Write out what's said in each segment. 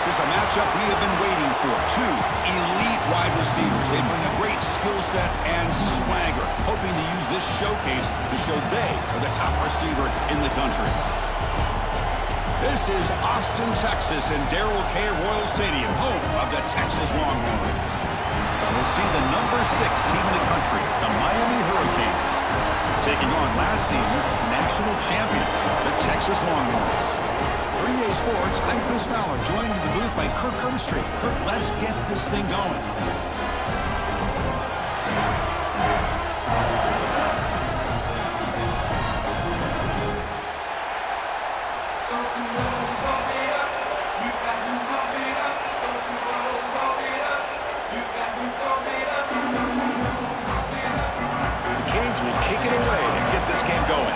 This is a matchup we have been waiting for. Two elite wide receivers. They bring a great skill set and swagger, hoping to use this showcase to show they are the top receiver in the country. This is Austin, Texas, and Darrell K. Royal Stadium, home of the Texas Longhorns. As we'll see the number 6 team in the country, the Miami Hurricanes, taking on last season's national champions, the Texas Longhorns. For EA Sports, I'm Chris Fowler, joined in the booth by Kirk Herbstreit. Kirk, let's get this thing going. The Canes will kick it away and get this game going.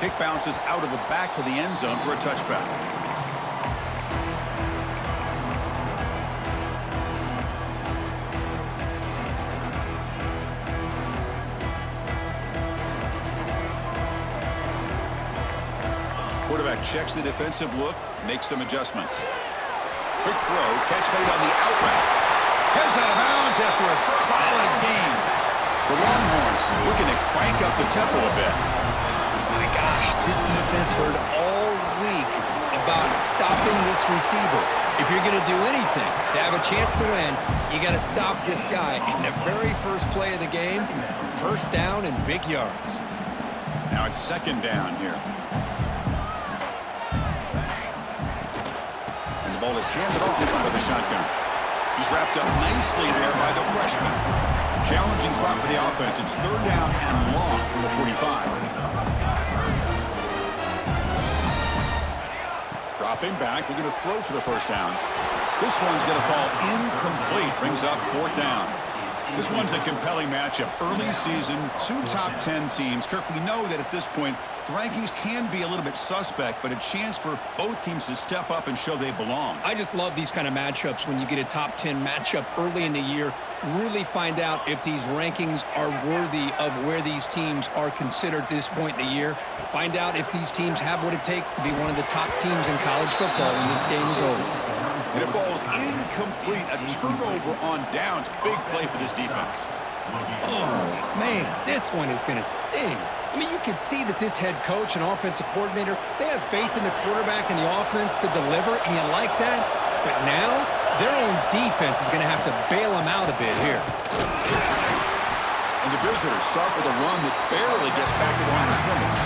Kick bounces out of the back of the end zone for a touchback. Quarterback checks the defensive look, makes some adjustments. Quick throw, catch made on the out route. Heads out of bounds after a solid gain. The Longhorns looking to crank up the tempo a bit. My gosh, this defense heard all week about stopping this receiver. If you're going to do anything to have a chance to win, you got to stop this guy. In the very first play of the game, first down and big yards. Now it's second down here. And the ball is handed off out of the shotgun. He's wrapped up nicely there by the freshman. Challenging spot for the offense. It's third down and long from the 45. Dropping back, looking to throw for the first down. This one's going to fall incomplete. Brings up fourth down. This one's a compelling matchup. Early season, 2 top 10 teams. Kirk, we know that at this point, the rankings can be a little bit suspect, but a chance for both teams to step up and show they belong. I just love these kind of matchups when you get a top 10 matchup early in the year. Really find out if these rankings are worthy of where these teams are considered at this point in the year. Find out if these teams have what it takes to be one of the top teams in college football when this game is over. And it falls incomplete. A turnover on downs. Big play for this defense. Oh, man, this one is going to sting. I mean, you can see that this head coach and offensive coordinator, they have faith in the quarterback and the offense to deliver, and you like that. But now, their own defense is going to have to bail them out a bit here. And the visitors start with a run that barely gets back to the line of scrimmage.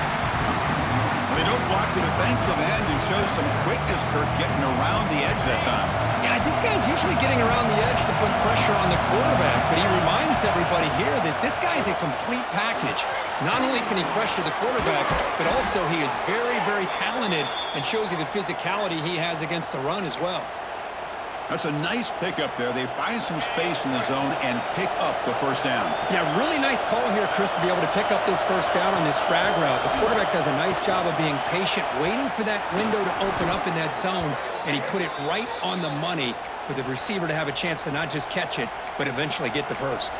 They don't block the defensive end and show some quickness, Kirk, getting around the edge that time. Yeah, this guy's usually getting around the edge to put pressure on the quarterback, but he reminds everybody here that this guy's a complete package. Not only can he pressure the quarterback, but also he is very, very talented and shows you the physicality he has against the run as well. That's a nice pickup there. They find some space in the zone and pick up the first down. Yeah, really nice call here, Chris, to be able to pick up this first down on this drag route. The quarterback does a nice job of being patient, waiting for that window to open up in that zone, and he put it right on the money for the receiver to have a chance to not just catch it, but eventually get the first.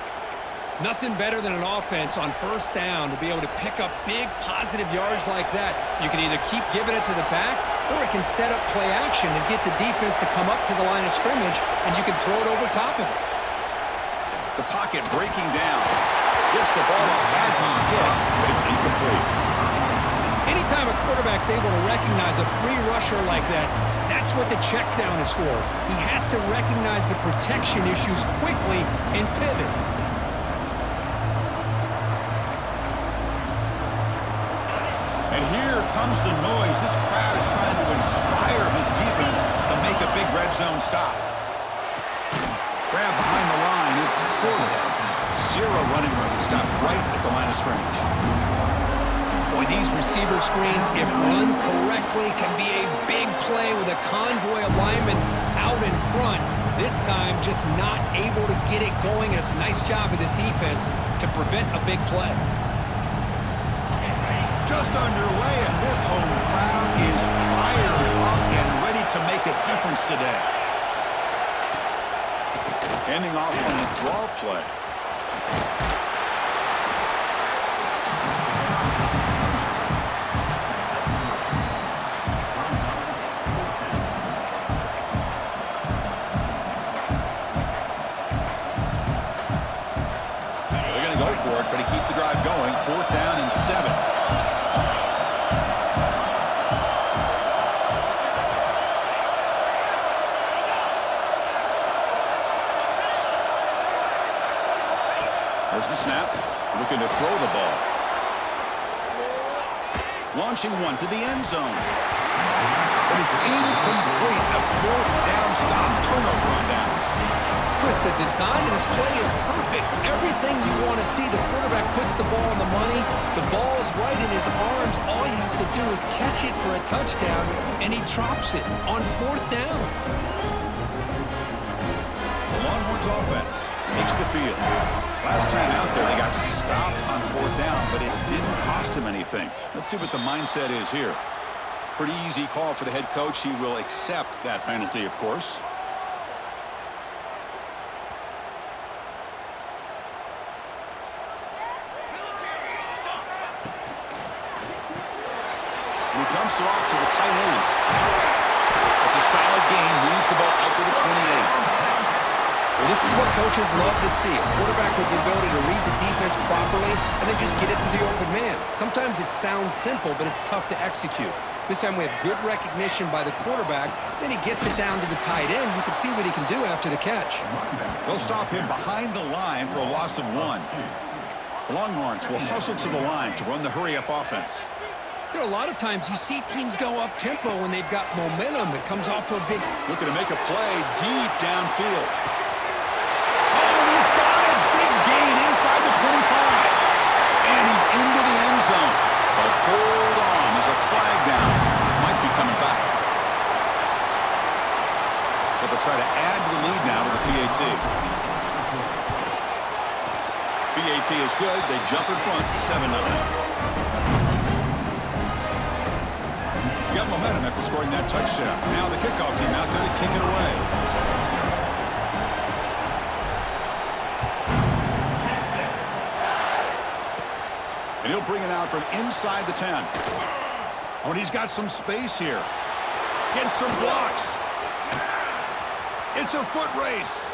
Nothing better than an offense on first down to be able to pick up big positive yards like that. You can either keep giving it to the back, or it can set up play action and get the defense to come up to the line of scrimmage, and you can throw it over top of it. The pocket breaking down. Gets the ball off as he's hit, but it's incomplete. Anytime a quarterback's able to recognize a free rusher like that, that's what the check down is for. He has to recognize the protection issues quickly and pivot. And here comes the noise. This crowd is trying to inspire this defense to make a big red zone stop. Grab behind the line. It's Porter. 0 running room. Stop right at the line of scrimmage. Boy, these receiver screens, if run correctly, can be a big play with a convoy of linemen out in front. This time, just not able to get it going. And it's a nice job of the defense to prevent a big play. Just underway, and this home crowd is fired up and ready to make a difference today. Handing off on the draw play. for it, but he keep the drive going. 4th down and 7. There's the snap. Looking to throw the ball. Launching one to the end zone. But it's incomplete. A 4th down stop. Turnover on downs. Chris, the design of this play is perfect. Everything you want to see. The quarterback puts the ball on the money. The ball is right in his arms. All he has to do is catch it for a touchdown, and he drops it on 4th down. The Longhorns offense takes the field. Last time out there, they got stopped on 4th down, but it didn't cost him anything. Let's see what the mindset is here. Pretty easy call for the head coach. He will accept that penalty, of course. And he dumps it off to the tight end. It's a solid gain. Moves the ball out to the 28. Well, this is what coaches love to see. A quarterback with the ability to read the defense properly and then just get it to the open man. Sometimes it sounds simple, but it's tough to execute. This time we have good recognition by the quarterback. Then he gets it down to the tight end. You can see what he can do after the catch. They'll stop him behind the line for a loss of 1. The Longhorns will hustle to the line to run the hurry-up offense. You know, a lot of times you see teams go up-tempo when they've got momentum. It comes off to a big... Looking to make a play deep downfield. Oh, and he's got it. Big gain inside the 25. And he's into the end zone. But hold on. There's a flag down. This might be coming back. But they'll try to add to the lead now with the PAT. PAT is good. They jump in front 7-0. Got momentum after scoring that touchdown. Now the kickoff team out there to kick it away. And he'll bring it out from inside the 10. Oh, and he's got some space here. Getting some blocks. It's a foot race.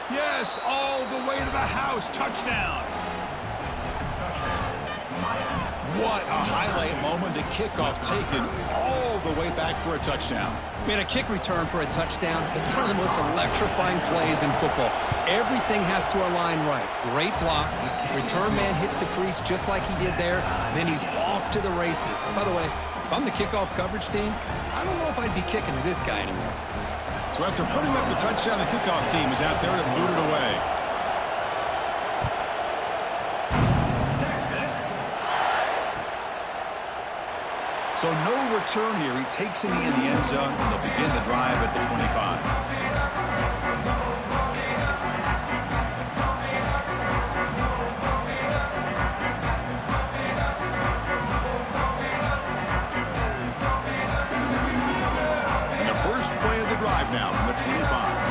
Yes, all the way to the house. Touchdown. What a highlight moment. The kickoff taken all the way back for a touchdown. Man, a kick return for a touchdown is one of the most electrifying plays in football. Everything has to align right. Great blocks. Return man hits the crease just like he did there. Then he's off to the races. By the way, if I'm the kickoff coverage team, I don't know if I'd be kicking to this guy anymore. So after putting up the touchdown, the kickoff team is out there to boot it away. So no return here. He takes it in the end zone, and they'll begin the drive at the 25. And the first play of the drive now from the 25.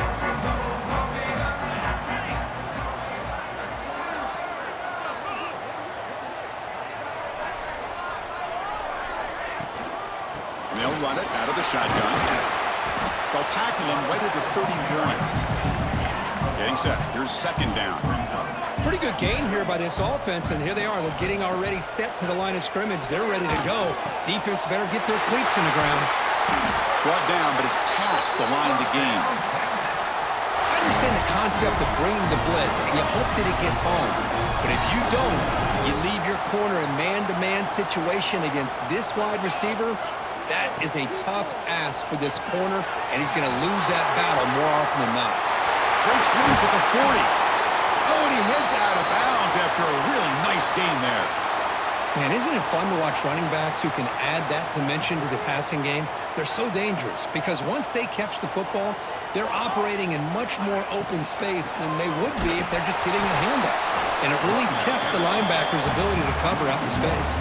They'll run it out of the shotgun. They'll tackle him right at the 31. Getting set. Here's 2nd down. Pretty good gain here by this offense, and here they are. They're getting already set to the line of scrimmage. They're ready to go. Defense better get their cleats in the ground. Brought down, but it's past the line to gain. I understand the concept of bringing the blitz, and you hope that it gets home. But if you don't, you leave your corner in man-to-man situation against this wide receiver. That is a tough ask for this corner, and he's going to lose that battle more often than not. Breaks loose at the 40. Oh, and he heads out of bounds after a really nice gain there. Man, isn't it fun to watch running backs who can add that dimension to the passing game? They're so dangerous because once they catch the football, they're operating in much more open space than they would be if they're just getting a handout. And it really tests the linebacker's ability to cover out in space.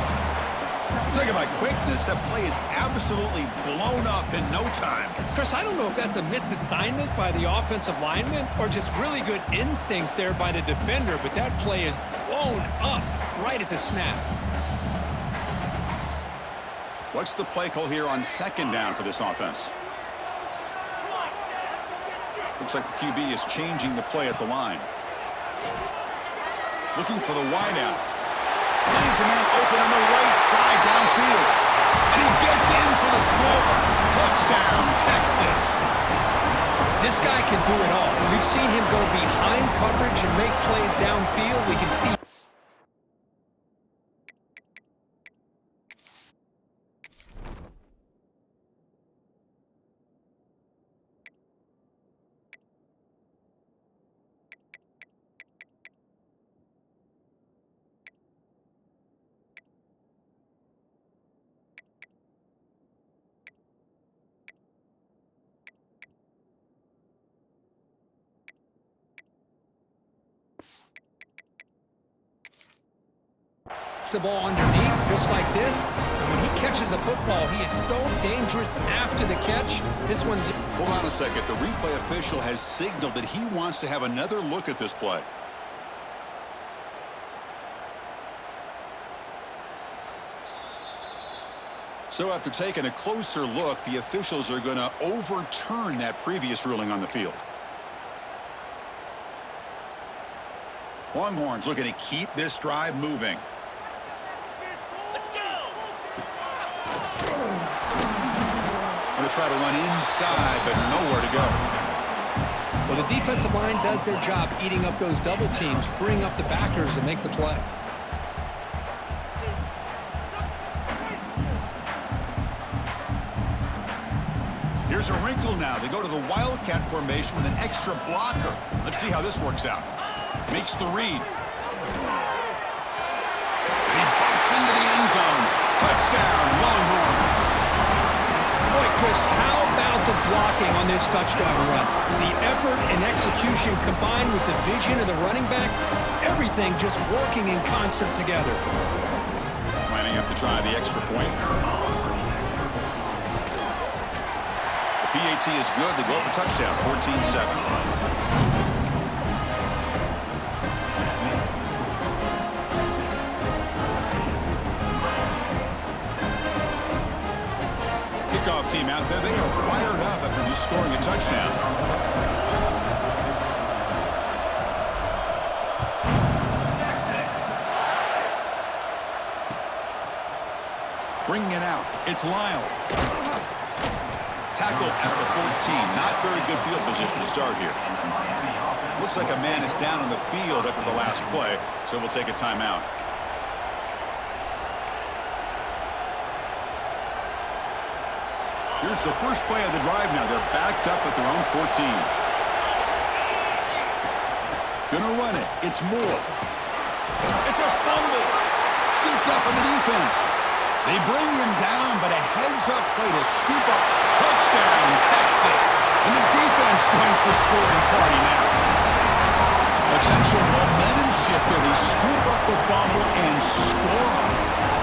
Talking about quickness, that play is absolutely blown up in no time. Chris, I don't know if that's a misassignment by the offensive lineman or just really good instincts there by the defender, but that play is blown up right at the snap. What's the play call here on 2nd down for this offense? Looks like the QB is changing the play at the line. Looking for the wideout. Finds a man open on the right side downfield. And he gets in for the score. Touchdown, Texas. This guy can do it all. We've seen him go behind coverage and make plays downfield. We can see the ball underneath, just like this. And when he catches a football, he is so dangerous after the catch. This one... Hold on a second. The replay official has signaled that he wants to have another look at this play. So after taking a closer look, the officials are going to overturn that previous ruling on the field. Longhorns looking to keep this drive moving. Going to try to run inside, but nowhere to go. Well, the defensive line does their job eating up those double teams, freeing up the backers to make the play. Here's a wrinkle now. They go to the Wildcat formation with an extra blocker. Let's see how this works out. Makes the read. And he busts into the end zone. Touchdown, Longhorns. Boy, Chris, how about the blocking on this touchdown run? The effort and execution combined with the vision of the running back, everything just working in concert together. Lining up to try the extra point. The PAT is good. They go up a touchdown, 14-7. Kickoff team out there. They are fired up after just scoring a touchdown. Bringing it out. It's Lyle. Tackled at the 14. Not very good field position to start here. Looks like a man is down on the field after the last play, so we'll take a timeout. Here's the first play of the drive now. They're backed up at their own 14. Gonna run it. It's Moore. It's a fumble. Scooped up on the defense. They bring him down, but a heads-up play to scoop up. Touchdown, Texas. And the defense joins the scoring party now. Potential momentum shifter. They scoop up the fumble and score.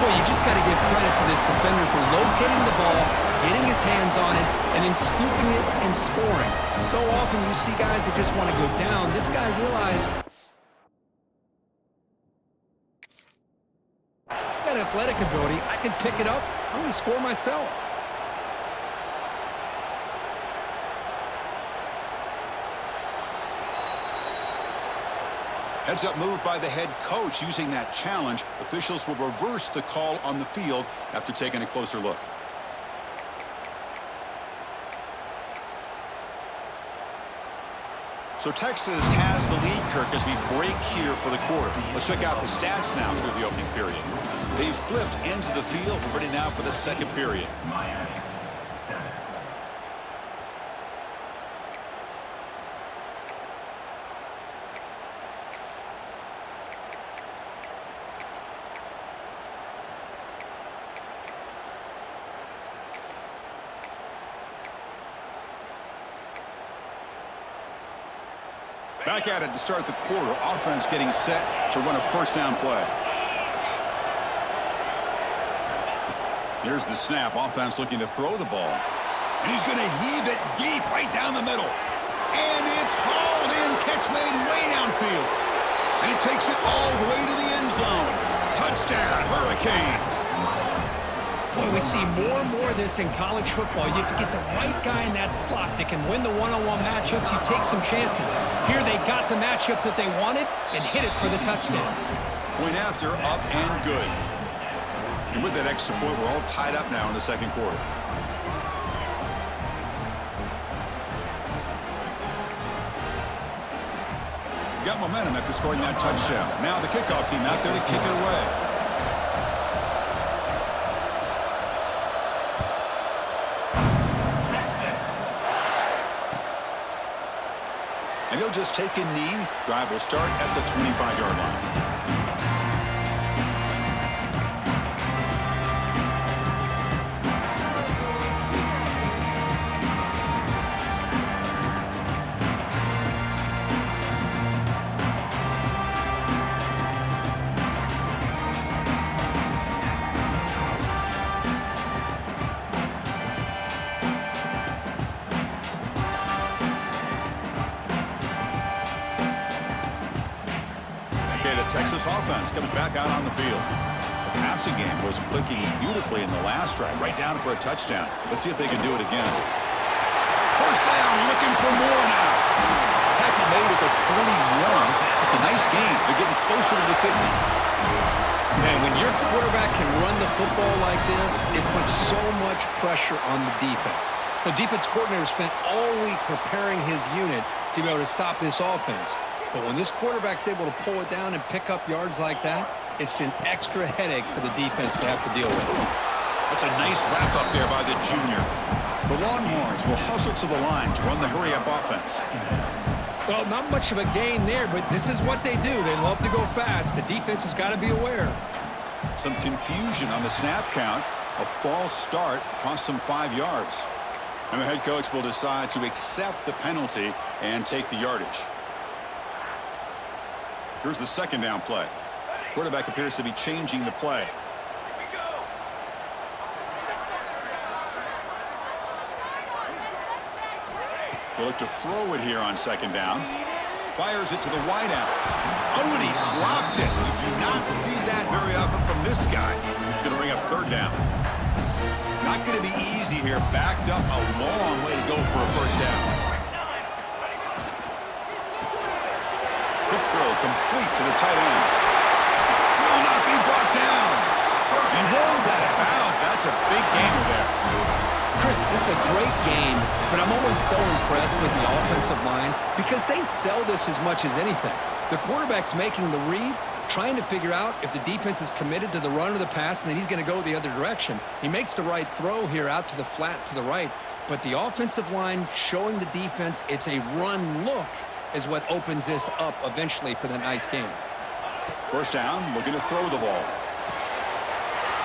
Boy, you just got to give credit to this defender for locating the ball, getting his hands on it, and then scooping it and scoring. So often you see guys that just want to go down. This guy realized that athletic ability, I can pick it up, I'm going to score myself. Heads-up move by the head coach. Using that challenge, officials will reverse the call on the field after taking a closer look. So Texas has the lead, Kirk, as we break here for the quarter. Let's check out the stats now through the opening period. They've flipped into the field, ready now for the second period. Back at it to start the quarter. Offense getting set to run a first down play. Here's the snap. Offense looking to throw the ball. And he's going to heave it deep right down the middle. And it's hauled in. Catch made way downfield. And he takes it all the way to the end zone. Touchdown, Hurricanes. Boy, we see more and more of this in college football. If you get the right guy in that slot that can win the one-on-one matchups, you take some chances. Here they got the matchup that they wanted and hit it for the touchdown. Point after, up and good. And with that extra point, we're all tied up now in the second quarter. Got momentum after scoring that touchdown. Now the kickoff team out there to kick it away. And he'll just take a knee. Drive will start at the 25-yard line. Texas offense comes back out on the field. The passing game was clicking beautifully in the last drive, right down for a touchdown. Let's see if they can do it again. First down, looking for more now. Tackle made at the 41. It's a nice game. They're getting closer to the 50. Man, when your quarterback can run the football like this, it puts so much pressure on the defense. The defense coordinator spent all week preparing his unit to be able to stop this offense. But when this quarterback's able to pull it down and pick up yards like that, it's an extra headache for the defense to have to deal with. That's a nice wrap up there by the junior. The Longhorns will hustle to the line to run the hurry-up offense. Well, not much of a gain there, but this is what they do. They love to go fast. The defense has got to be aware. Some confusion on the snap count. A false start cost them 5 yards. And the head coach will decide to accept the penalty and take the yardage. Here's the second down play. Quarterback appears to be changing the play. They look to throw it here on second down. Fires it to the wideout. Oh, and he dropped it. You do not see that very often from this guy. He's going to bring up third down. Not going to be easy here. Backed up a long way to go for a first down. Quick throw complete to the tight end. Will not be brought down. He rolls out of bounds. That's a big gainer there. Chris, this is a great game, but I'm always so impressed with the offensive line because they sell this as much as anything. The quarterback's making the read, trying to figure out if the defense is committed to the run or the pass, and then he's going to go the other direction. He makes the right throw here out to the flat to the right, but the offensive line showing the defense it's a run look is what opens this up eventually for the nice game. First down, looking to throw the ball.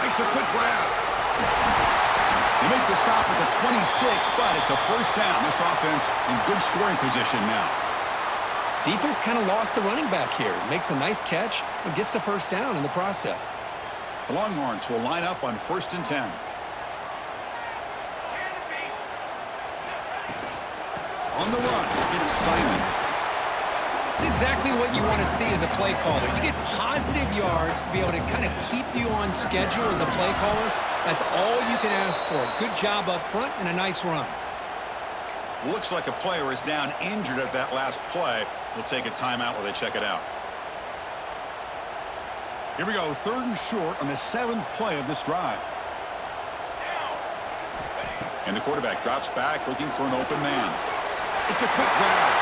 Makes a quick grab. They make the stop at the 26, but it's a first down. This offense in good scoring position now. Defense kind of lost a running back here. Makes a nice catch and gets the first down in the process. The Longhorns will line up on 1st and 10. On the run, it's Simon. It's exactly what you want to see as a play caller. You get positive yards to be able to kind of keep you on schedule as a play caller. That's all you can ask for. Good job up front and a nice run. Looks like a player is down injured at that last play. We'll take a timeout while they check it out. Here we go, 3rd and short on the 7th play of this drive. And the quarterback drops back looking for an open man. It's a quick grab.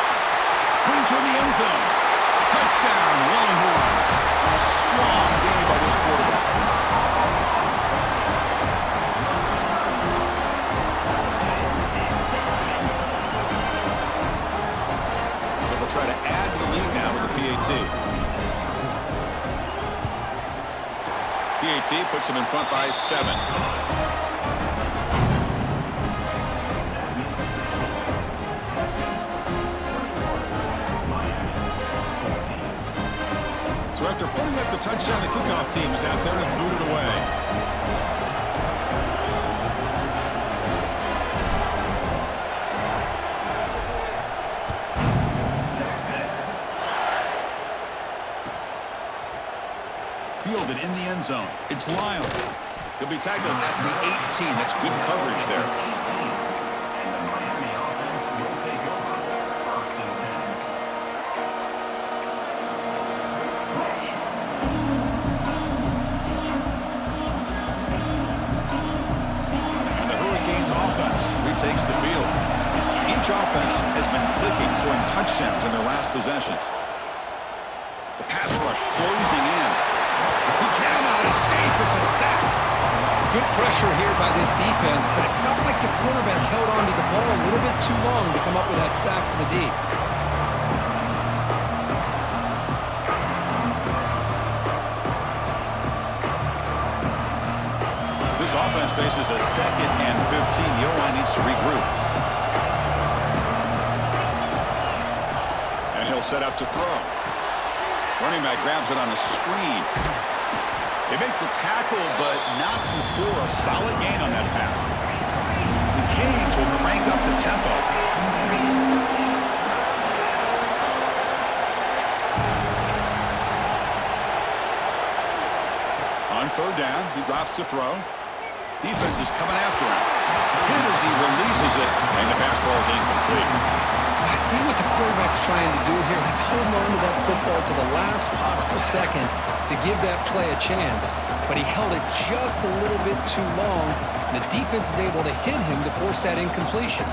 Clean toward the end zone. Touchdown, Longhorns. Strong game by this quarterback. They'll try to add to the lead now with the PAT. PAT puts them in front by 7. So after putting up the touchdown, the kickoff team is out there and booted away. Fielded in the end zone. It's Lyle. He'll be tackled at the 18. That's good coverage there. And the Hurricanes offense retakes the field. Each offense has been clicking, scoring touchdowns in their last possessions. The pass rush closing in. He cannot escape. It's a sack. Good pressure here by this defense, but it felt like the quarterback held on to the ball a little bit too long to come up with that sack for the D. This offense faces a 2nd and 15. The O-line needs to regroup. And he'll set up to throw. Running back grabs it on a screen. They make the tackle, but not before a solid gain on that pass. The Canes will crank up the tempo. On 3rd down, he drops to throw. Defense is coming after him. Hit as he releases it, and the pass ball is incomplete. I see what the quarterback's trying to do here. He's holding on to that football to the last possible second to give that play a chance, but he held it just a little bit too long, and the defense is able to hit him to force that incompletion.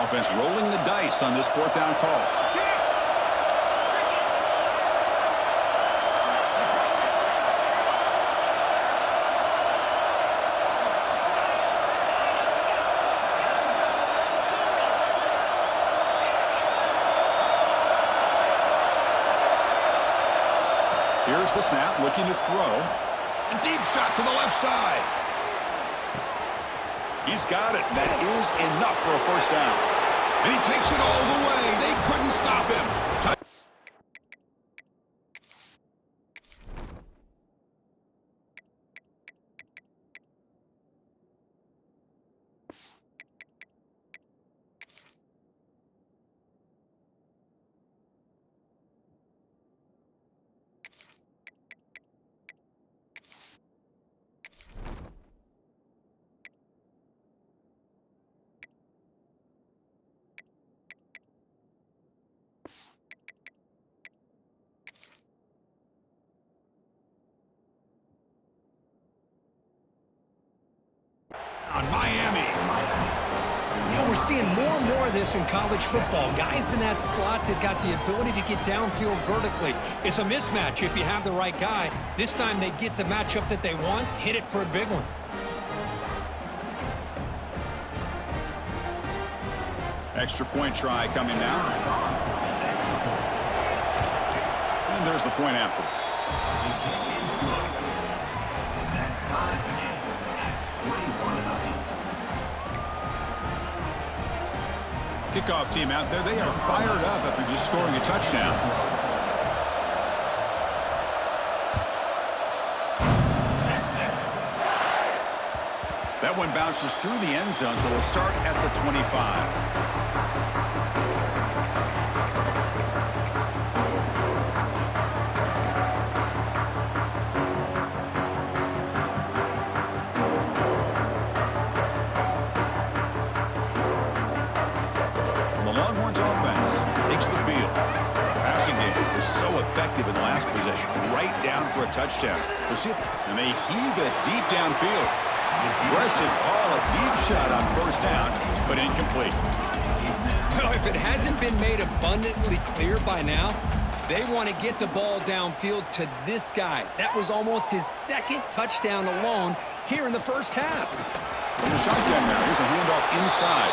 Offense rolling the dice on this 4th down call. Here's the snap, looking to throw. A deep shot to the left side. He's got it. That is enough for a 1st down. And he takes it all the way. They couldn't stop him. On Miami. Yeah, we're seeing more and more of this in college football. Guys in that slot that got the ability to get downfield vertically. It's a mismatch if you have the right guy. This time they get the matchup that they want, hit it for a big one. Extra point try coming now. And there's the point after. Kickoff team out there. They are fired up after just scoring a touchdown. That one bounces through the end zone, so they'll start at the 25. So effective in the last possession, right down for a touchdown. We'll see it. And they heave it deep downfield. Aggressive call, a deep shot on 1st down, but incomplete. Well, if it hasn't been made abundantly clear by now, they want to get the ball downfield to this guy. That was almost his 2nd touchdown alone here in the 1st half. From the shotgun now, here's a handoff inside.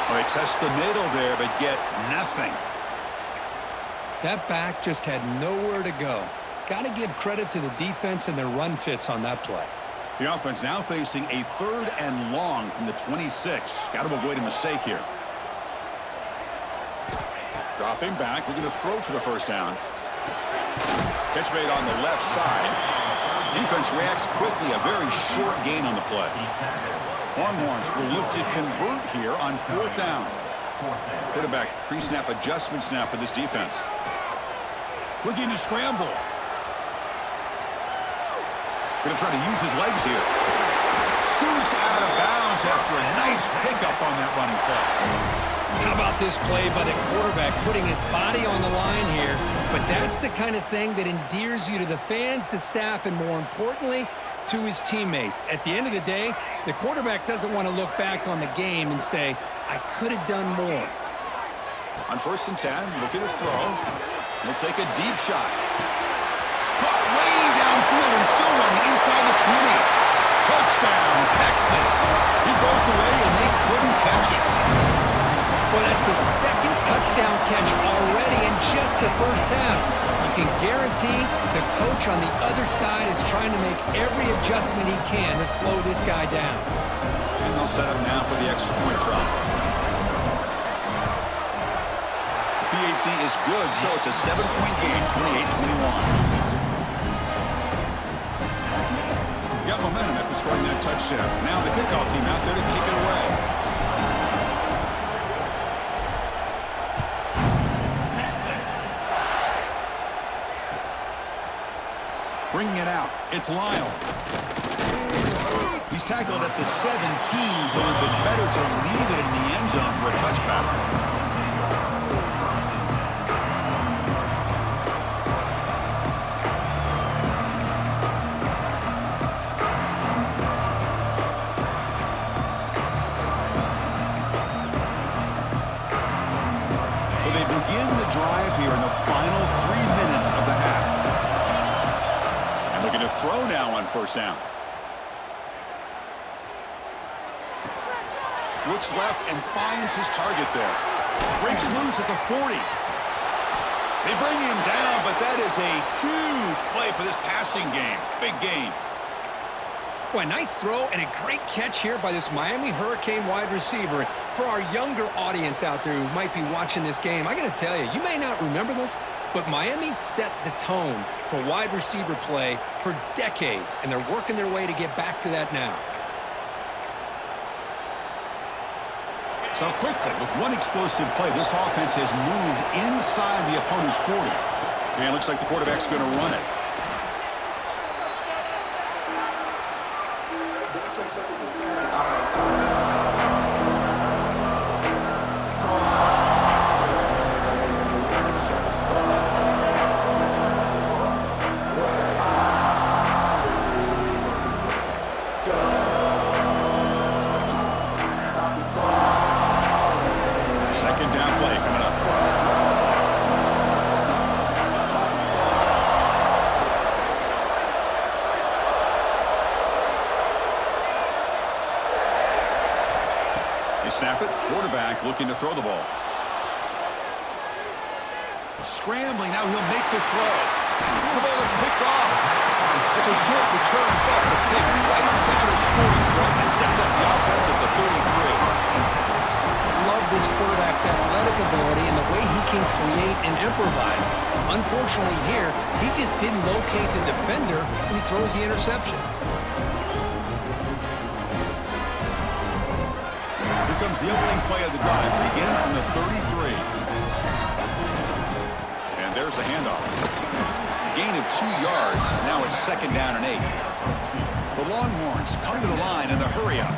Well, they test the middle there, but get nothing. That back just had nowhere to go. Got to give credit to the defense and their run fits on that play. The offense now facing a 3rd and long from the 26. Got to avoid a mistake here. Dropping back, looking to throw for the 1st down. Catch made on the left side. Defense reacts quickly, a very short gain on the play. Longhorns will look to convert here on 4th down. Quarterback pre-snap adjustments now for this defense. Looking to scramble. Going to try to use his legs here. Scoots out of bounds after a nice pickup on that running play. How about this play by the quarterback, putting his body on the line here? But that's the kind of thing that endears you to the fans, the staff, and more importantly, to his teammates. At the end of the day, the quarterback doesn't want to look back on the game and say, I could have done more. On 1st and 10, looking to throw. He'll take a deep shot. Caught way downfield and still running inside the 20. Touchdown, Texas. He broke away and they couldn't catch it. Well, that's his second touchdown catch already in just the first half. You can guarantee the coach on the other side is trying to make every adjustment he can to slow this guy down. And they'll set up now for the extra point try. PAT is good, so it's a 7-point game, 28-21. Got momentum after scoring that touchdown. Now the kickoff team out there to kick it away. Bringing it out, it's Lyle. He's tackled at the 17, so it would have been better to leave it in the end zone for a touchback. So they begin the drive here in the final 3 minutes of the half. And looking to throw now on 1st down. Looks left and finds his target there. Breaks loose at the 40. They bring him down, but that is a huge play for this passing game. Big game. Well, a nice throw and a great catch here by this Miami Hurricane wide receiver. For our younger audience out there who might be watching this game, I got to tell you, you may not remember this, but Miami set the tone for wide receiver play for decades, and they're working their way to get back to that now. So quickly, with one explosive play, this offense has moved inside the opponent's 40. And it looks like the quarterback's going to run it. Second down play coming up. They snap it. Quarterback looking to throw the ball. Scrambling. Now he'll make the throw. The ball is picked off. It's a short return, but the pick wipes out a scoring threat and sets up the offense at the 33. Love this quarterback's athletic ability and the way he can create and improvise. Unfortunately here, he just didn't locate the defender when he throws the interception. Here comes the opening play of the drive, beginning from the 33. And there's the handoff. Gain of 2 yards. Now it's 2nd down and 8. The Longhorns come to the line in the hurry-up.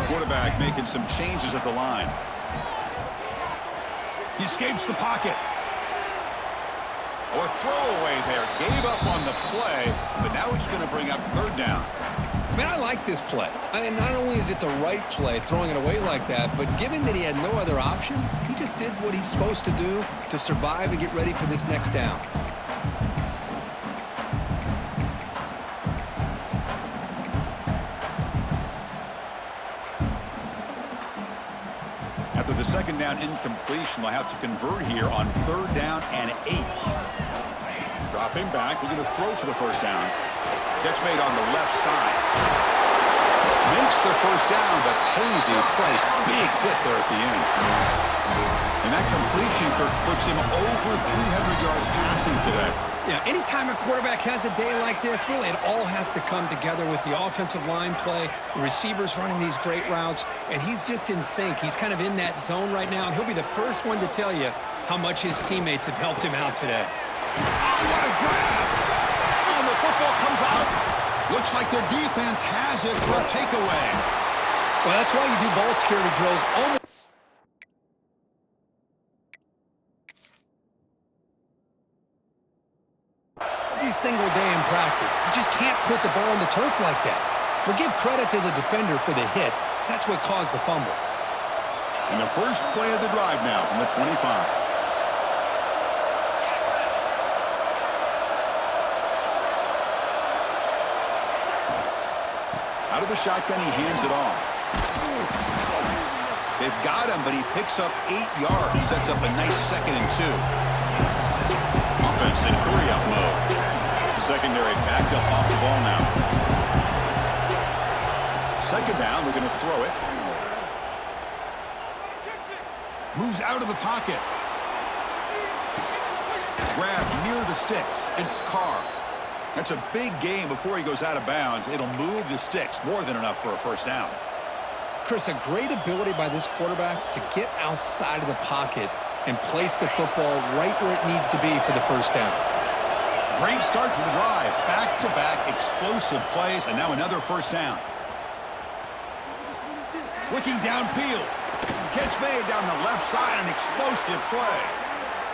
Quarterback making some changes at the line. He escapes the pocket. Or throwaway there. Gave up on the play, but now it's going to bring up 3rd down. Man, I like this play. I mean, not only is it the right play, throwing it away like that, but given that he had no other option, he just did what he's supposed to do to survive and get ready for this next down. After the 2nd down incompletion, they'll have to convert here on 3rd down and 8. Dropping back, looking to throw for the 1st down. Catch made on the left side. Makes the 1st down, but pays a price. Big hit there at the end. And that completion, Kirk, puts him over 300 yards passing today. Yeah, anytime a quarterback has a day like this, really it all has to come together with the offensive line play, the receivers running these great routes, and he's just in sync. He's kind of in that zone right now, and he'll be the first one to tell you how much his teammates have helped him out today. Oh, what a grab! Oh, the football comes out. Looks like the defense has it for a takeaway. Well, that's why you do ball security drills almost every single day in practice. You just can't put the ball on the turf like that. But give credit to the defender for the hit, because that's what caused the fumble. And the first play of the drive now from the 25. Out of the shotgun, he hands it off. They've got him, but he picks up 8 yards. Sets up a nice 2nd and 2. Offense in hurry-up mode. Secondary backed up off the ball now. 2nd down, we're going to throw it. Moves out of the pocket. Grab near the sticks. It's Carr. That's a big game before he goes out of bounds. It'll move the sticks. More than enough for a first down. Chris, a great ability by this quarterback to get outside of the pocket and place the football right where it needs to be for the first down. Great start for the drive. Back-to-back explosive plays, and now another first down. Looking downfield. Catch made down the left side, an explosive play.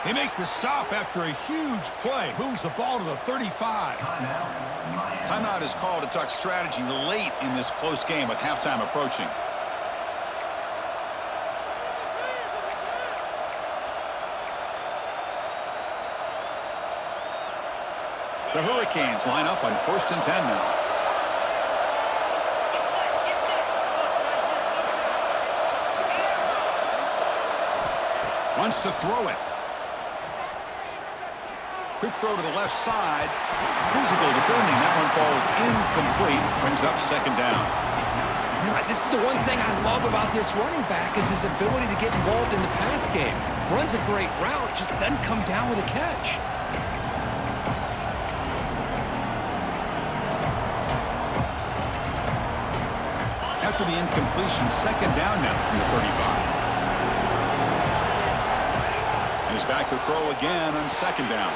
They make the stop after a huge play. Moves the ball to the 35. Timeout is called to talk strategy late in this close game with halftime approaching. The Hurricanes line up on 1st and 10 now. Wants to throw it. Quick throw to the left side. Physical defending. That one falls incomplete. Brings up 2nd down. You know, this is the one thing I love about this running back is his ability to get involved in the pass game. Runs a great route, just doesn't come down with a catch. After the incompletion, 2nd down now from the 35. He's back to throw again on 2nd down.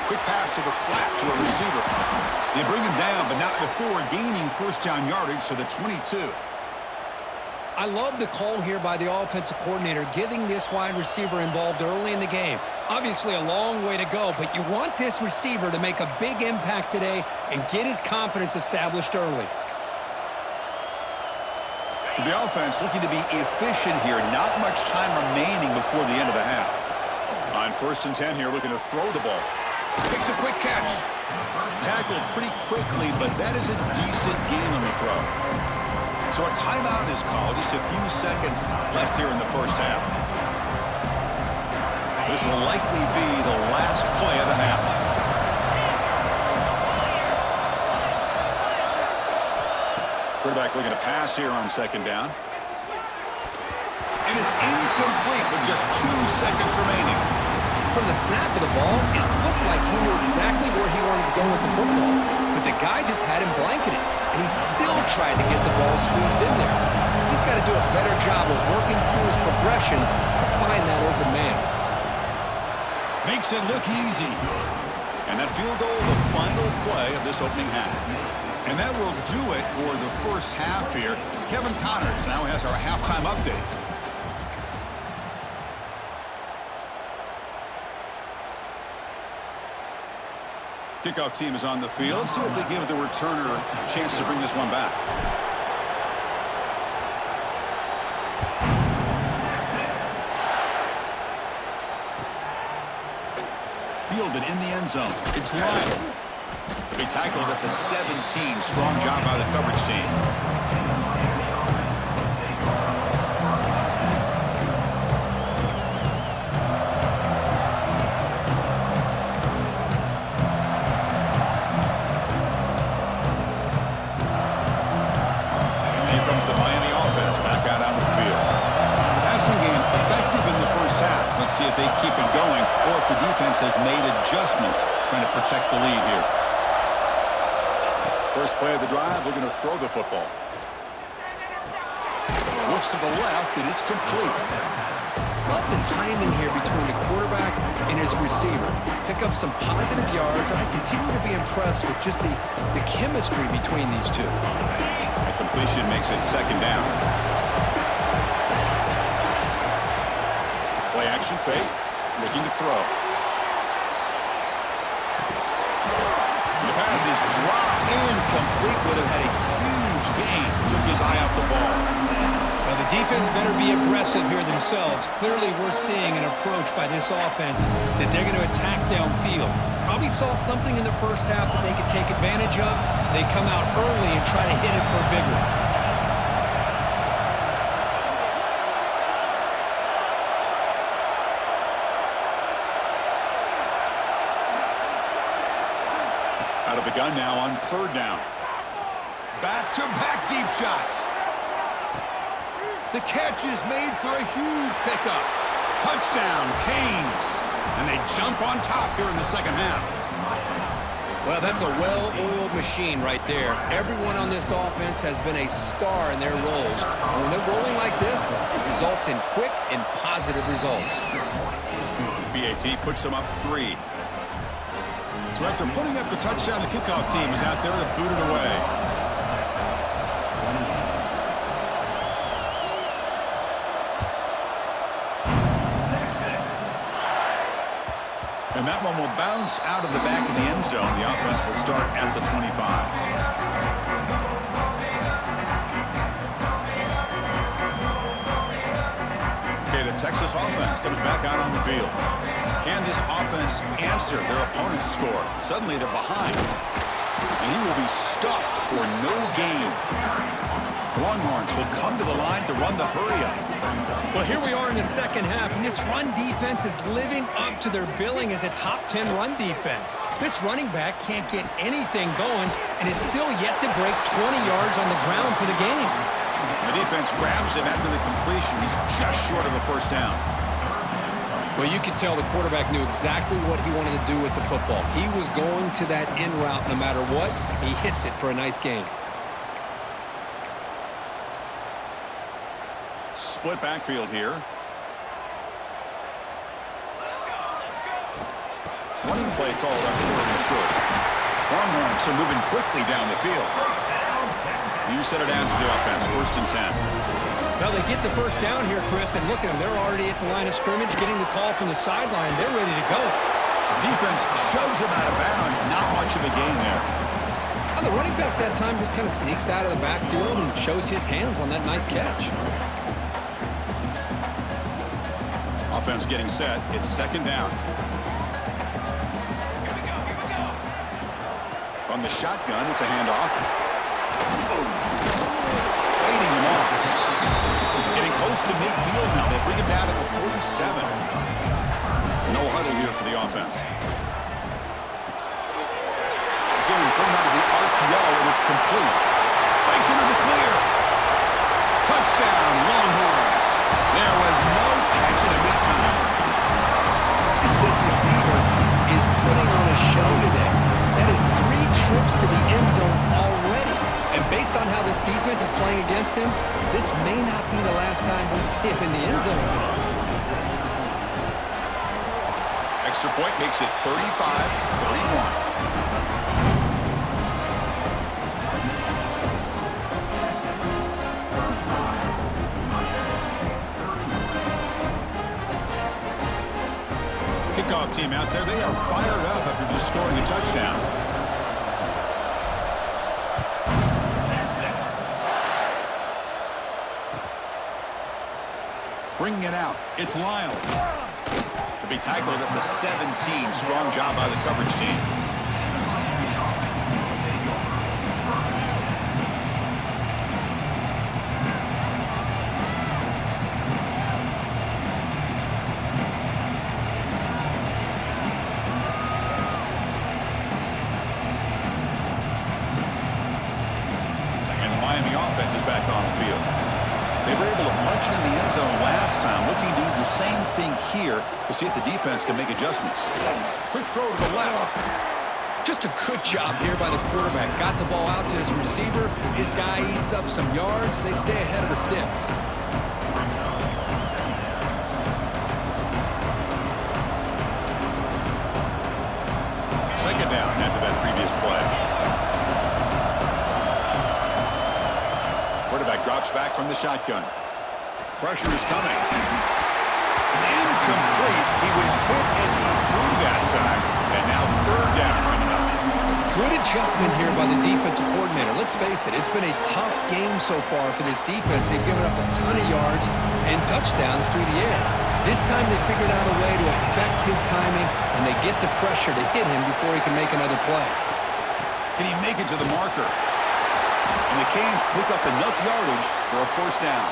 Quick pass to the flat to a receiver. They bring him down, but not before gaining first down yardage to the 22. I love the call here by the offensive coordinator, getting this wide receiver involved early in the game. Obviously a long way to go, but you want this receiver to make a big impact today and get his confidence established early. So the offense looking to be efficient here. Not much time remaining before the end of the half. On 1st and 10 here, looking to throw the ball. Makes a quick catch. Tackled pretty quickly, but that is a decent gain on the throw. So a timeout is called. Just a few seconds left here in the first half. This will likely be the last play of the half. Quarterback looking to pass here on 2nd down. And it's incomplete with just 2 seconds remaining. From the snap of the ball, it looked like he knew exactly where he wanted to go with the football. But the guy just had him blanketed, and he still tried to get the ball squeezed in there. He's got to do a better job of working through his progressions to find that open man. Makes it look easy. And that field goal, the final play of this opening half. And that will do it for the first half here. Kevin Connors now has our halftime update. Kickoff team is on the field. See if they give the returner a chance to bring this one back. Fielded in the end zone. It's Lyle. They tackled at the 17. Strong job by the coverage team. See if they keep it going or if the defense has made adjustments trying to protect the lead here. First play of the drive, they're going to throw the football. Looks to the left, and it's complete. Love the timing here between the quarterback and and his receiver. Pick up some positive yards, and I continue to be impressed with just the chemistry between these two. A completion makes it second down. Play action fake, looking to throw. The pass is dropped incomplete. Would have had a huge gain. Took his eye off the ball. Well, the defense better be aggressive here themselves. Clearly, we're seeing an approach by this offense that they're going to attack downfield. Probably saw something in the first half that they could take advantage of. They come out early and try to hit it for a big one. Out of the gun now on third down. Back-to-back deep shots. The catch is made for a huge pickup. Touchdown, Canes. And they jump on top here in the second half. Well, that's a well-oiled machine right there. Everyone on this offense has been a star in their roles. And when they're rolling like this, it results in quick and positive results. BAT puts them up 3. So after putting up the touchdown, the kickoff team is out there to boot it away. And that one will bounce out of the back of the end zone. The offense will start at the 25. Okay, the Texas offense comes back out on the field. Can this offense answer their opponent's score? Suddenly they're behind. And he will be stuffed for no gain. The Longhorns will come to the line to run the hurry-up. Well, here we are in the second half, and this run defense is living up to their billing as a top 10 run defense. This running back can't get anything going and is still yet to break 20 yards on the ground for the game. The defense grabs him after the completion. He's just short of a first down. Well, you could tell the quarterback knew exactly what he wanted to do with the football. He was going to that in route no matter what. He hits it for a nice gain. Split backfield here. Running play called on third and short. Longhorns are moving quickly down the field. You set it out to the offense, 1st and 10. Well, they get the first down here, Chris, and look at them. They're already at the line of scrimmage, getting the call from the sideline. They're ready to go. Defense shoves him out of bounds. Not much of a gain there. Well, the running back that time just kind of sneaks out of the backfield and shows his hands on that nice catch. Offense getting set. It's second down. On the shotgun, it's a handoff. Fading him off. Getting close to midfield now. They bring it down at the 47. No huddle here for the offense. Again, thrown out of the RPO, and it's complete. Breaks into the clear. Touchdown, Longhorns. There was no catch in a mid-time. This receiver is putting on a show today. That is 3 trips to the end zone already. And based on how this defense is playing against him, this may not be the last time we see him in the end zone today. Extra point makes it 35-31. Kickoff team out there, they are fired up after just scoring a touchdown. Bringing it out, it's Lyle. To be tackled at the 17. Strong job by the coverage team. Is back on the field. They were able to punch it in the end zone last time, looking to do the same thing here to see if the defense can make adjustments. Quick throw to the left. Just a good job here by the quarterback. Got the ball out to his receiver. His guy eats up some yards. They stay ahead of the sticks. second down after that previous play. Quarterback drops back from the shotgun. Pressure is coming. It's incomplete. He was hit as he threw that time. And now third down coming up. Good adjustment here by the defensive coordinator. Let's face it, it's been a tough game so far for this defense. They've given up a ton of yards and touchdowns through the air. This time they figured out a way to affect his timing, and they get the pressure to hit him before he can make another play. Can he make it to the marker? And the Canes pick up enough yardage for a first down.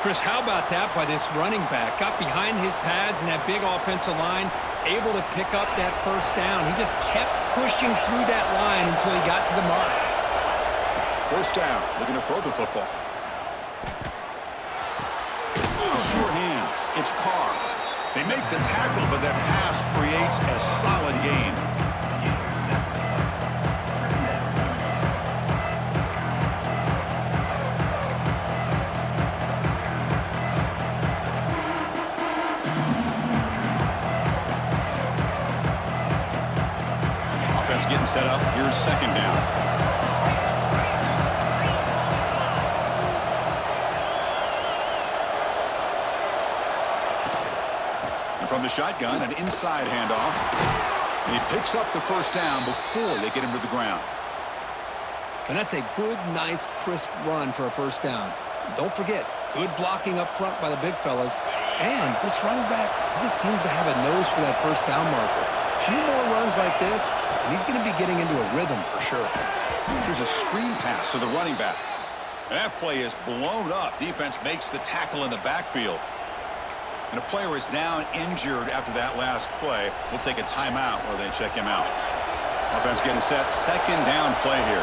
Chris, how about that by this running back? Got behind his pads and that big offensive line, able to pick up that first down. He just kept pushing through that line until he got to the mark. First down, looking to throw the football. Sure hands, it's Carr. They make the tackle, but that pass creates a solid gain. Offense getting set up. Here's second down. From the shotgun, an inside handoff. And he picks up the first down before they get him to the ground. And that's a good, nice, crisp run for a first down. Don't forget, good blocking up front by the big fellas. And this running back, he just seems to have a nose for that first down marker. A few more runs like this, and he's going to be getting into a rhythm for sure. Here's a screen pass to the running back. That play is blown up. Defense makes the tackle in the backfield. And a player is down injured after that last play. We'll take a timeout while they check him out. Offense getting set. Second down play here.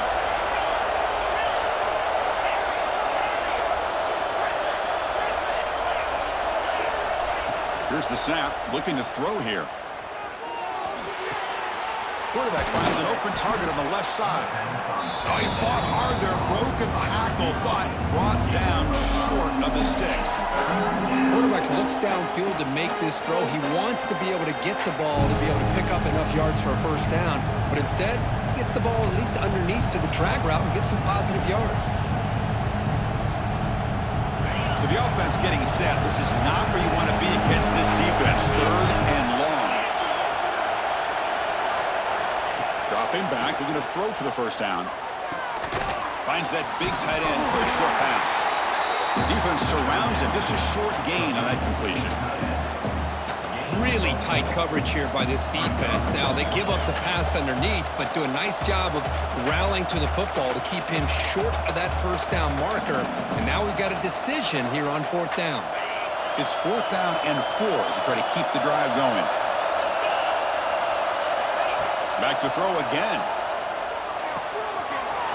Here's the snap. Looking to throw here. Quarterback finds an open target on the left side. Oh, he fought hard there. Broke a tackle, but brought down short of the sticks. Quarterback looks downfield to make this throw. He wants to be able to get the ball to be able to pick up enough yards for a first down. But instead, he gets the ball at least underneath to the drag route and gets some positive yards. So the offense getting set. This is not where you want to be against this defense. Third and long. Dropping back, looking to throw for the first down. Finds that big tight end for a short pass. Defense surrounds him. Just a short gain on that completion. Really tight coverage here by this defense. Now, they give up the pass underneath, but do a nice job of rallying to the football to keep him short of that first down marker. And now we've got a decision here on fourth down. It's fourth down and 4 to try to keep the drive going. Back to throw again.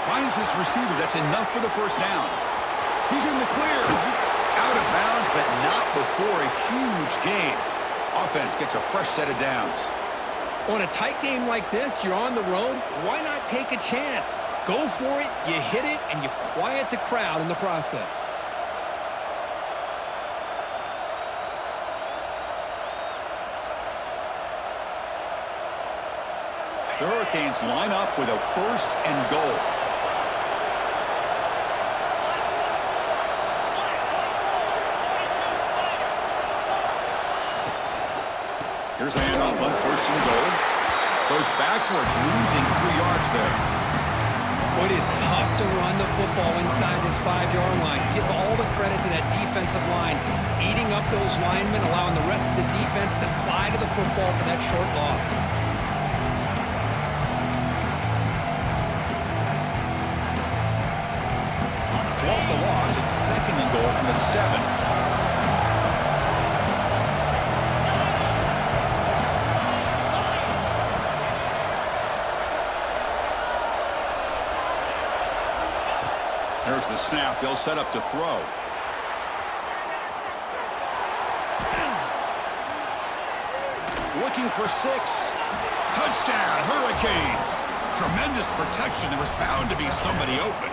Finds his receiver. That's enough for the first down. He's in the clear. Out of bounds, but not before a huge gain. Offense gets a fresh set of downs. On a tight game like this, you're on the road. Why not take a chance? Go for it, you hit it, and you quiet the crowd in the process. The Hurricanes line up with a first and goal. Here's a handoff on first and goal. Goes backwards, losing 3 yards there. Well, it is tough to run the football inside this 5-yard line. Give all the credit to that defensive line, eating up those linemen, allowing the rest of the defense to fly to the football for that short loss. So off the loss, it's second and goal from the 7. There's the snap. They'll set up to throw. Looking for 6. Touchdown, Hurricanes. Tremendous protection. There was bound to be somebody open.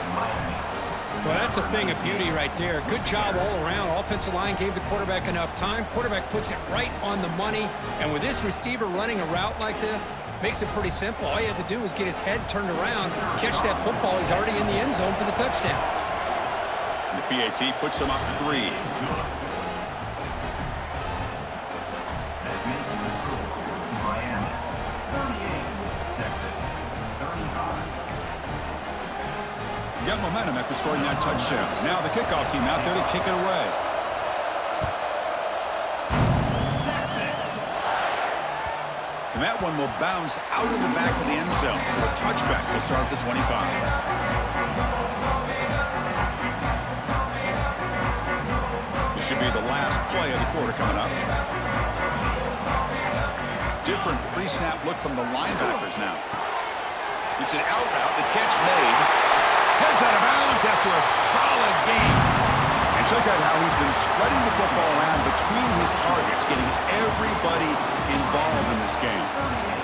Well, that's a thing of beauty right there. Good job all around. Offensive line gave the quarterback enough time. Quarterback puts it right on the money. And with this receiver running a route like this, makes it pretty simple. All you have to do is get his head turned around, catch that football. He's already in the end zone for the touchdown. And the PAT puts him up 3. Got momentum after scoring that touchdown. Now the kickoff team out there to kick it away. And that one will bounce out of the back of the end zone. So a touchback will start at the 25. This should be the last play of the quarter coming up. Different pre-snap look from the linebackers now. It's an out route. The catch made. Heads out of bounds after a solid game. And check out how he's been spreading the football around between his targets, getting everybody involved in this game.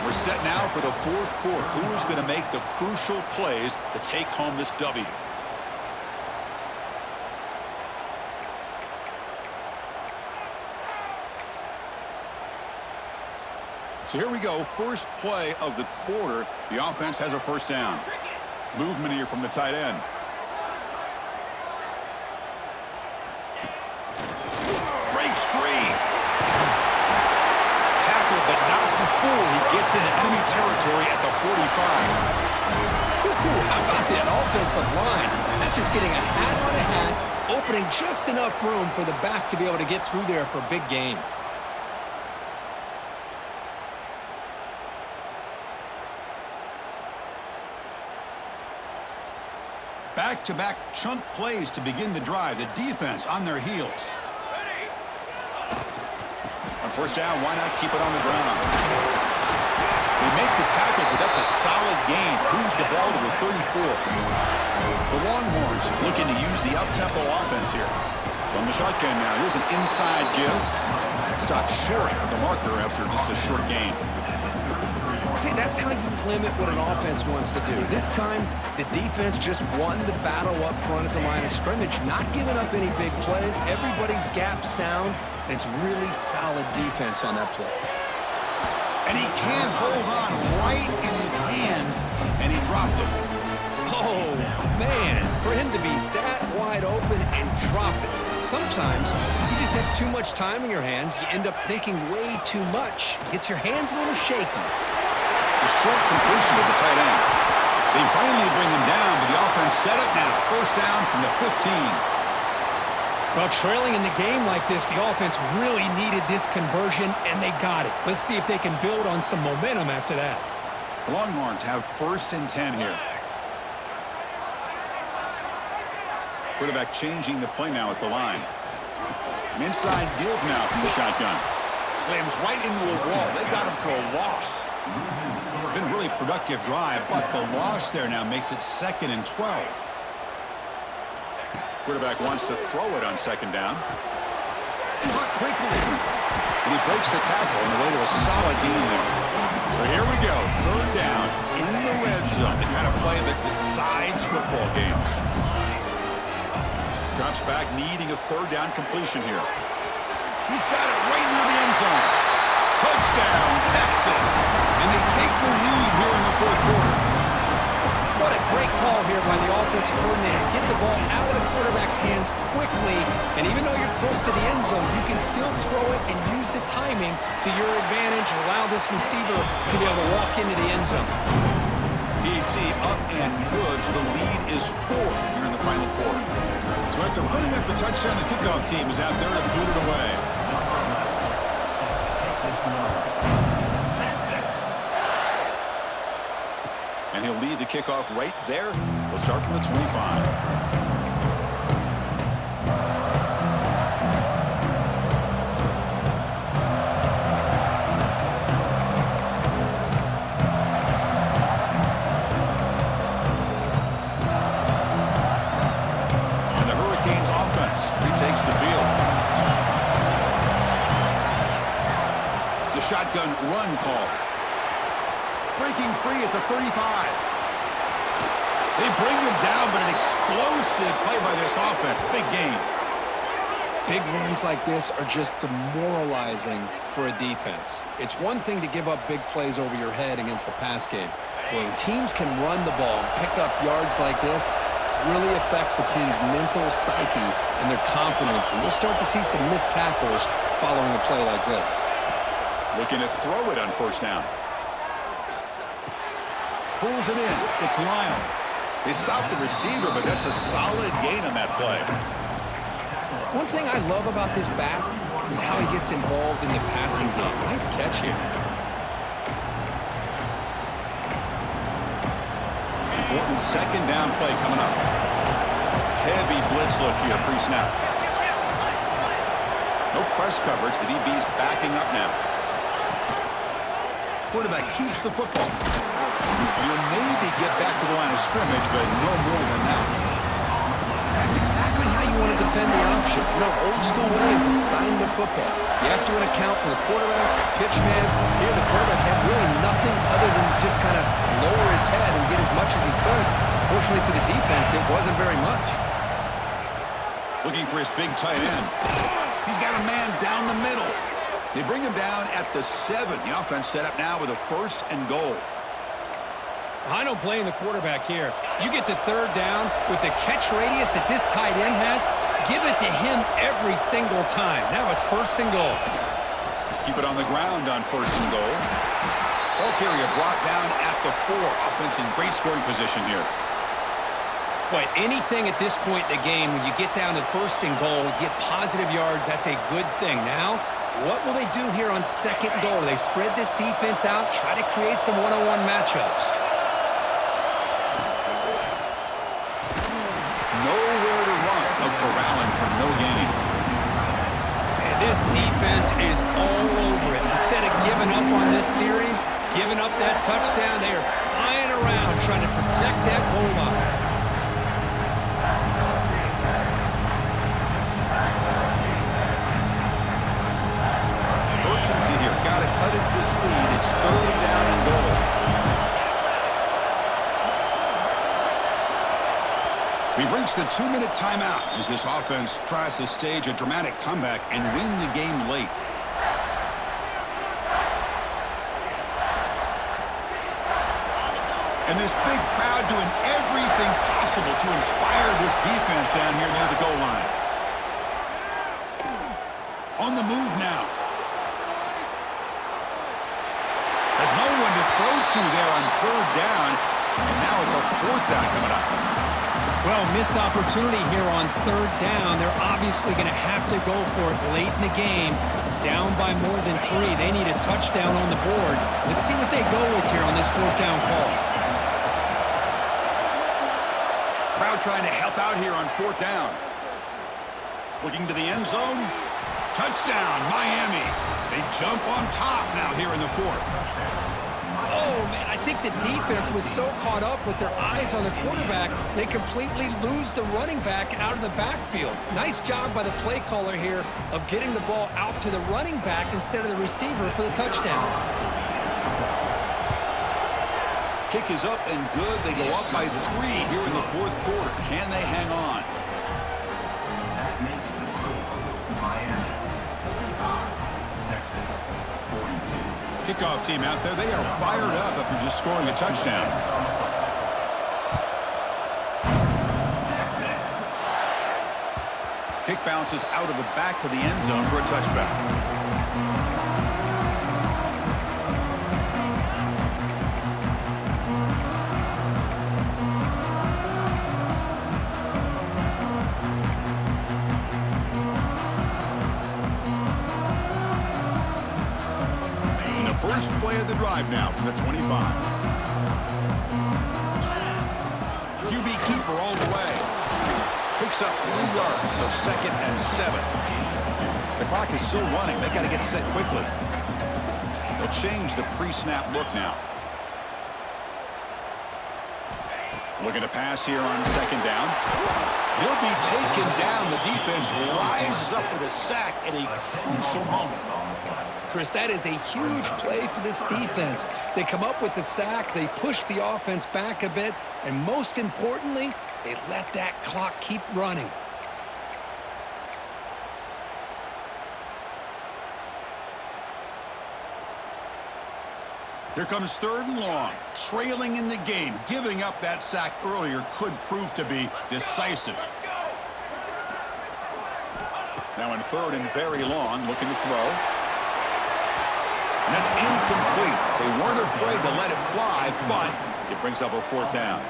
We're set now for the fourth quarter. Who is going to make the crucial plays to take home this W? So here we go. First play of the quarter. The offense has a first down. Movement here from the tight end. Breaks free. Tackled, but not before he gets into enemy territory at the 45. How about that offensive line? That's just getting a hat on a hat, opening just enough room for the back to be able to get through there for a big gain. Back-to-back chunk plays to begin the drive. The defense on their heels. On first down, why not keep it on the ground? They make the tackle, but that's a solid gain. Moves the ball to the 34. The Longhorns looking to use the up-tempo offense here. From the shotgun now, here's an inside give. Stopped short of the marker after just a short gain. See, that's how you limit what an offense wants to do. This time, the defense just won the battle up front at the line of scrimmage, not giving up any big plays. Everybody's gap sound, and it's really solid defense on that play. And he can't hold on right in his hands, and he dropped it. Oh, man, for him to be that wide open and drop it. Sometimes you just have too much time in your hands. You end up thinking way too much. Gets your hands a little shaky. The short completion of the tight end. They finally bring him down, but the offense set up now. First down from the 15. Well, trailing in the game like this, the offense really needed this conversion, and they got it. Let's see if they can build on some momentum after that. The Longhorns have first and 10 here. Quarterback changing the play now at the line. An inside give now from the shotgun. Slams right into a wall. They got him for a loss. Been a really productive drive, but the loss there now makes it 2nd and 12. Quarterback wants to throw it on second down. Caught quickly. And he breaks the tackle on the way to a solid gain there. So here we go. Third down in the red zone. The kind of play that decides football games. Drops back, needing a third down completion here. He's got it right near the end zone. Touchdown, Texas. And they take the lead here in the fourth quarter. What a great call here by the offensive coordinator. Get the ball out of the quarterback's hands quickly. And even though you're close to the end zone, you can still throw it and use the timing to your advantage. Allow this receiver to be able to walk into the end zone. PAT up and good. So the lead is 4 here in the final quarter. So after putting up the touchdown, the kickoff team is out there to boot it away. And he'll lead the kickoff right there. He'll start from the 25. And the Hurricanes offense retakes the field. It's a shotgun run call. Breaking free at the 35. They bring him down, but an explosive play by this offense. Big gain. Big runs like this are just demoralizing for a defense. It's one thing to give up big plays over your head against the pass game. When teams can run the ball and pick up yards like this, really affects the team's mental psyche and their confidence. And we'll start to see some missed tackles following a play like this. Looking to throw it on first down. Pulls it in. It's Lyle. They stop the receiver, but that's a solid gain on that play. One thing I love about this back is how he gets involved in the passing game. Nice catch here. Important second down play coming up. Heavy blitz look here pre-snap. No press coverage. The DB's backing up now. Quarterback keeps the football. You'll maybe get back to the line of scrimmage, but no more than that. That's exactly how you want to defend the option. You know, old school way is assignment football. You have to account for the quarterback, pitch man. Here, the quarterback had really nothing other than just kind of lower his head and get as much as he could. Fortunately for the defense, it wasn't very much. Looking for his big tight end. He's got a man down the middle. They bring him down at the 7. The offense set up now with a 1st and goal. I don't blame the quarterback here. You get to third down with the catch radius that this tight end has, give it to him every single time. Now it's 1st and goal. Keep it on the ground on 1st and goal. Ball carrier brought down at the 4. Offense in great scoring position here. But anything at this point in the game, when you get down to 1st and goal, get positive yards, that's a good thing. Now, what will they do here on 2nd and goal? They spread this defense out, try to create some one-on-one matchups. Nowhere to run. No corralling for no gain. And this defense is all over it. Instead of giving up on this series, giving up that touchdown, they are flying around trying to protect that goal line. Urgency here. Got to cut it this lead. It's 3rd down and goal. We've reached the 2-minute timeout as this offense tries to stage a dramatic comeback and win the game late. And this big crowd doing everything possible to inspire this defense down here near the goal line. On the move now. There's no one to throw to there on 3rd down, and now it's a 4th down coming up. Well, missed opportunity here on 3rd down. They're obviously going to have to go for it late in the game. Down by more than 3. They need a touchdown on the board. Let's see what they go with here on this 4th down call. Crowd trying to help out here on 4th down. Looking to the end zone. Touchdown, Miami. They jump on top now here in the 4th. Oh, man, I think the defense was so caught up with their eyes on the quarterback, they completely lose the running back out of the backfield. Nice job by the play caller here of getting the ball out to the running back instead of the receiver for the touchdown. Kick is up and good. They go up by 3 here in the 4th quarter. Can they hang on? Kickoff team out there. They are fired up after just scoring a touchdown. Kick bounces out of the back of the end zone for a touchback. First play of the drive now from the 25. QB keeper all the way. Picks up 3 yards, so 2nd and 7. The clock is still running. They got to get set quickly. They'll change the pre-snap look now. Looking to pass here on 2nd down. He'll be taken down. The defense rises up with a sack at a crucial moment. Chris. That is a huge play for this defense. They come up with the sack, they push the offense back a bit, and most importantly, they let that clock keep running. Here comes 3rd and long, trailing in the game. Giving up that sack earlier could prove to be decisive. Now in 3rd and very long, looking to throw. And that's incomplete. They weren't afraid to let it fly, but it brings up a 4th down.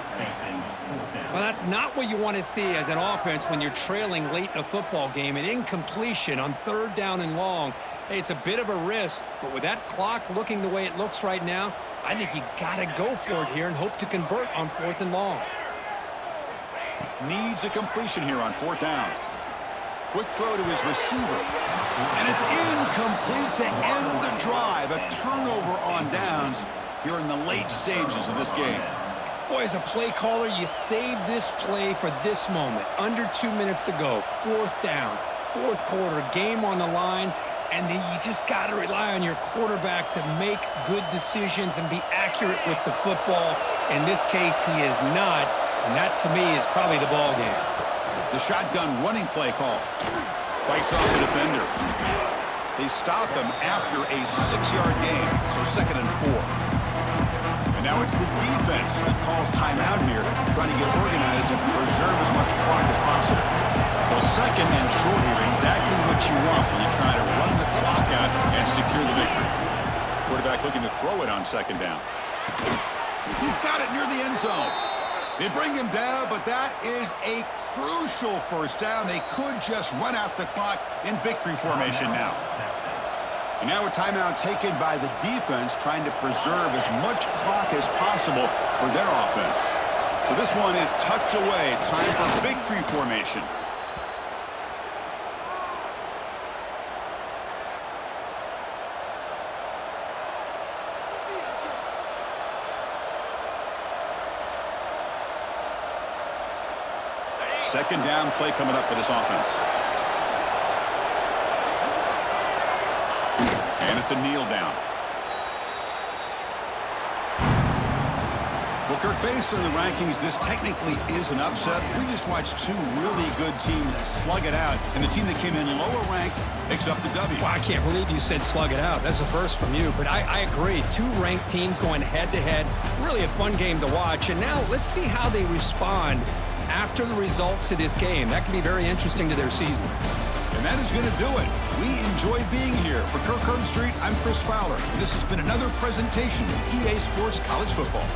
Well, that's not what you want to see as an offense when you're trailing late in a football game. An incompletion on 3rd down and long. Hey, it's a bit of a risk, but with that clock looking the way it looks right now, I think you got to go for it here and hope to convert on 4th and long. Needs a completion here on 4th down. Quick throw to his receiver. And it's incomplete to end the drive. A turnover on downs here in the late stages of this game. Boy, as a play caller, you save this play for this moment. Under 2 minutes to go. 4th down. 4th quarter. Game on the line. And then you just got to rely on your quarterback to make good decisions and be accurate with the football. In this case, he is not. And that, to me, is probably the ball game. The shotgun running play call. Fights off the defender. They stop him after a 6-yard gain, so 2nd and 4. And now it's the defense that calls timeout here, trying to get organized and preserve as much clock as possible. So 2nd and short here, exactly what you want when you try to run the clock out and secure the victory. Quarterback looking to throw it on 2nd down. He's got it near the end zone. They bring him down, but that is a crucial 1st down. They could just run out the clock in victory formation now. And now a timeout taken by the defense, trying to preserve as much clock as possible for their offense. So this one is tucked away. Time for victory formation. Second down play coming up for this offense. And it's a kneel down. Well, Kirk, based on the rankings, this technically is an upset. We just watched 2 really good teams slug it out, and the team that came in lower ranked picks up the W. Well, I can't believe you said slug it out. That's a first from you, but I agree. 2 ranked teams going head-to-head. Really a fun game to watch. And now let's see how they respond after the results of this game. That can be very interesting to their season. And that is going to do it. We enjoy being here. For Kirk Herbstreit, I'm Chris Fowler. And this has been another presentation of EA Sports College Football.